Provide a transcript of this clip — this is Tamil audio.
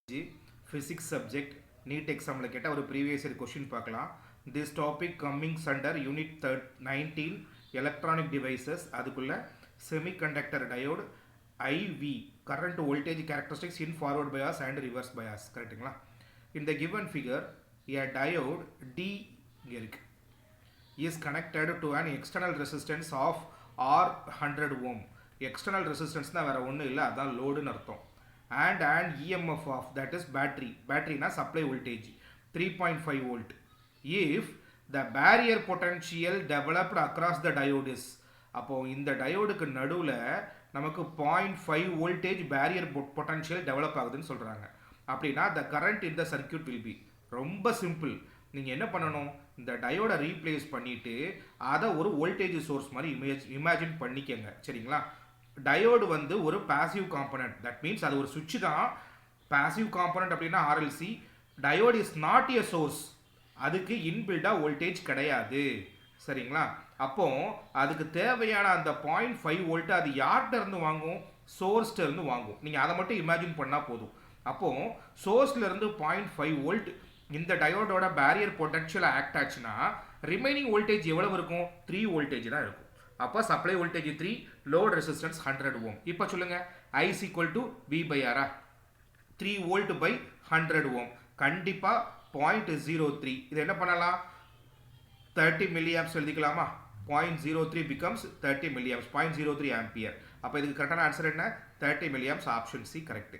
Physics subject NEET exam la ketta oru previous year question paakalam. This topic coming under unit 19 electronic devices adukulla semiconductor diode IV current voltage characteristics in forward bias and reverse bias correctங்களா. In the given figure a diode D is connected to an external resistance of R100 ohm. External resistance na vera onnu illa adha load nu artham. And an EMF of that is battery na supply voltage 3.5 volt. If the barrier potential developed across the diode is அப்போ இந்த டயோடுக்கு நடுவில் நமக்கு 0.5 வோல்டேஜ் பேரியர் பொட்டன்ஷியல் டெவலப் ஆகுதுன்னு சொல்கிறாங்க. அப்படின்னா the current in the circuit will be ரொம்ப சிம்பிள். நீங்கள் என்ன பண்ணணும், இந்த டயோடை ரீப்ளேஸ் பண்ணிவிட்டு அதை ஒரு வோல்டேஜ் சோர்ஸ் மாதிரி இமேஜின் பண்ணிக்கங்க. சரிங்களா. டயோடு வந்து ஒரு பாசிவ் காம்பனண்ட், தட் மீன்ஸ் அது ஒரு சுவிட்ச் தான். பாசிவ் காம்பனண்ட் அப்படின்னா RLC. Diode is not a source, அதுக்கு இன்பில்டாக வோல்டேஜ் கிடையாது. சரிங்களா. அப்போ அதுக்கு தேவையான அந்த 0.5 வோல்ட் அது யார்கிட்ட இருந்து வாங்கும், சோர்ஸ்ல இருந்து வாங்கும். நீங்கள் அதை மட்டும் இமேஜின் பண்ணால் போதும். அப்போ சோர்ஸ்ல இருந்து 0.5 வோல்ட் இந்த டயோடோட பேரியர் பொட்டன்ஷியல் ஆக்ட் ஆச்சுன்னா ரிமைனிங் வோல்டேஜ் எவ்வளவு இருக்கும், 3 வோல்டேஜ் தான் இருக்கும். அப்போ சப்ளை வோல்டேஜ் 3, லோட் ரெசிஸ்டன்ஸ் 100 ஓம். இப்போ சொல்லுங்க I is equal to V by R, 3 volt by 100 ஓம். கண்டிப்பா 0.03. இது என்ன பண்ணலாம், 30 milliamps எழுதிக்கலாமா. 0.03 becomes 30 milliamps, 0.03 ampere. அப்போ இதுக்கு கரெக்டான ஆன்சர் என்ன, 30 milliamps. Option C correct.